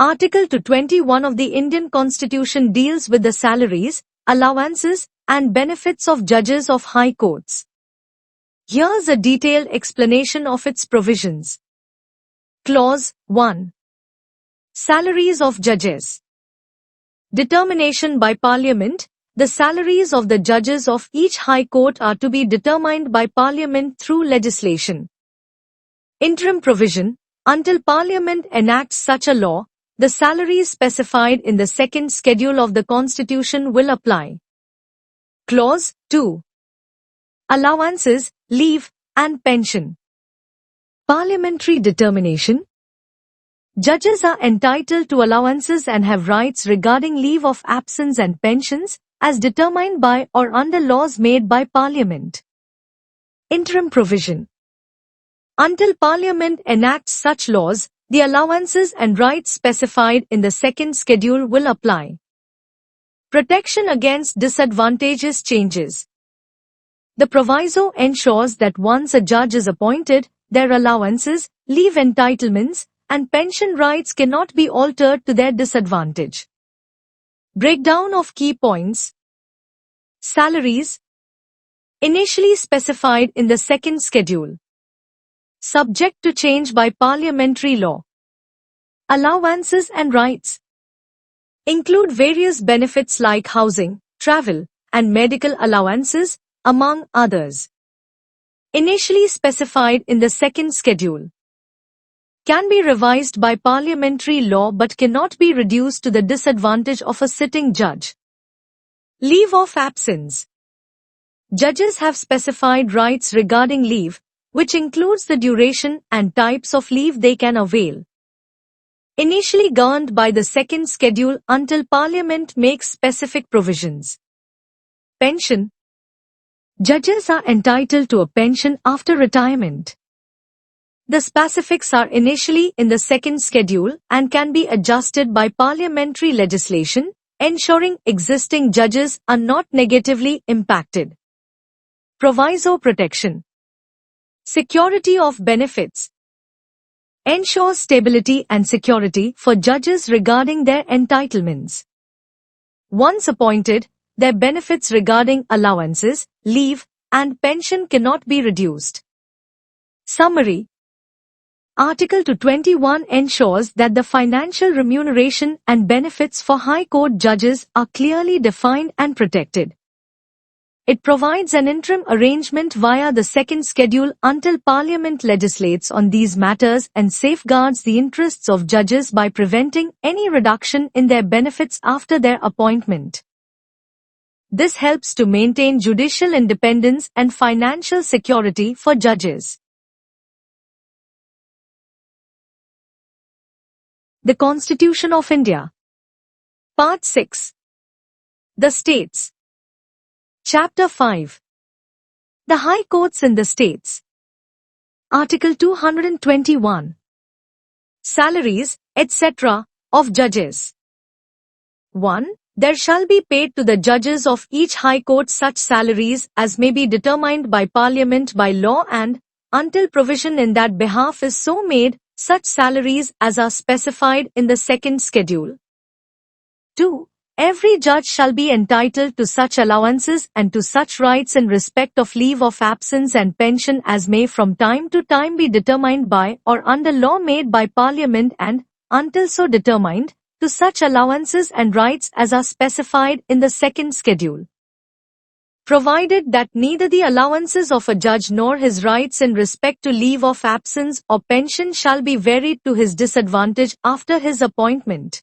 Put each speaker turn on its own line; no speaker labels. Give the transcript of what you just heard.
Article 221 of the Indian Constitution deals with the salaries, allowances, and benefits of judges of high courts. Here's a detailed explanation of its provisions. Clause 1. Salaries of judges. Determination by Parliament. The salaries of the judges of each high court are to be determined by Parliament through legislation. Interim provision. Until Parliament enacts such a law, the salaries specified in the second schedule of the Constitution will apply. Clause 2. Allowances, leave, and pension. Parliamentary determination. Judges are entitled to allowances and have rights regarding leave of absence and pensions, as determined by or under laws made by Parliament. Interim provision. Until Parliament enacts such laws, the allowances and rights specified in the second schedule will apply. Protection against disadvantageous changes. The proviso ensures that once a judge is appointed, their allowances, leave entitlements, and pension rights cannot be altered to their disadvantage. Breakdown of key points. Salaries. Initially specified in the second schedule. Subject to change by parliamentary law. Allowances and rights. Include various benefits like housing, travel, and medical allowances, among others. Initially specified in the second schedule. Can be revised by parliamentary law but cannot be reduced to the disadvantage of a sitting judge. Leave of absence. Judges have specified rights regarding leave, which includes the duration and types of leave they can avail. Initially governed by the second schedule until Parliament makes specific provisions. Pension. Judges are entitled to a pension after retirement. The specifics are initially in the second schedule and can be adjusted by parliamentary legislation, ensuring existing judges are not negatively impacted. Proviso protection. Security of benefits. Ensures stability and security for judges regarding their entitlements. Once appointed, their benefits regarding allowances, leave, and pension cannot be reduced. Summary. Article 221 ensures that the financial remuneration and benefits for High Court judges are clearly defined and protected. It provides an interim arrangement via the second schedule until Parliament legislates on these matters and safeguards the interests of judges by preventing any reduction in their benefits after their appointment. This helps to maintain judicial independence and financial security for judges. The Constitution of India. Part 6. The States. Chapter 5. The High Courts in the States. Article 221. Salaries, etc., of judges. 1. There shall be paid to the judges of each High Court such salaries as may be determined by Parliament by law and, until provision in that behalf is so made, such salaries as are specified in the second schedule. 2. Every judge shall be entitled to such allowances and to such rights in respect of leave of absence and pension as may from time to time be determined by or under law made by Parliament and, until so determined, to such allowances and rights as are specified in the second schedule. Provided that neither the allowances of a judge nor his rights in respect to leave of absence or pension shall be varied to his disadvantage after his appointment.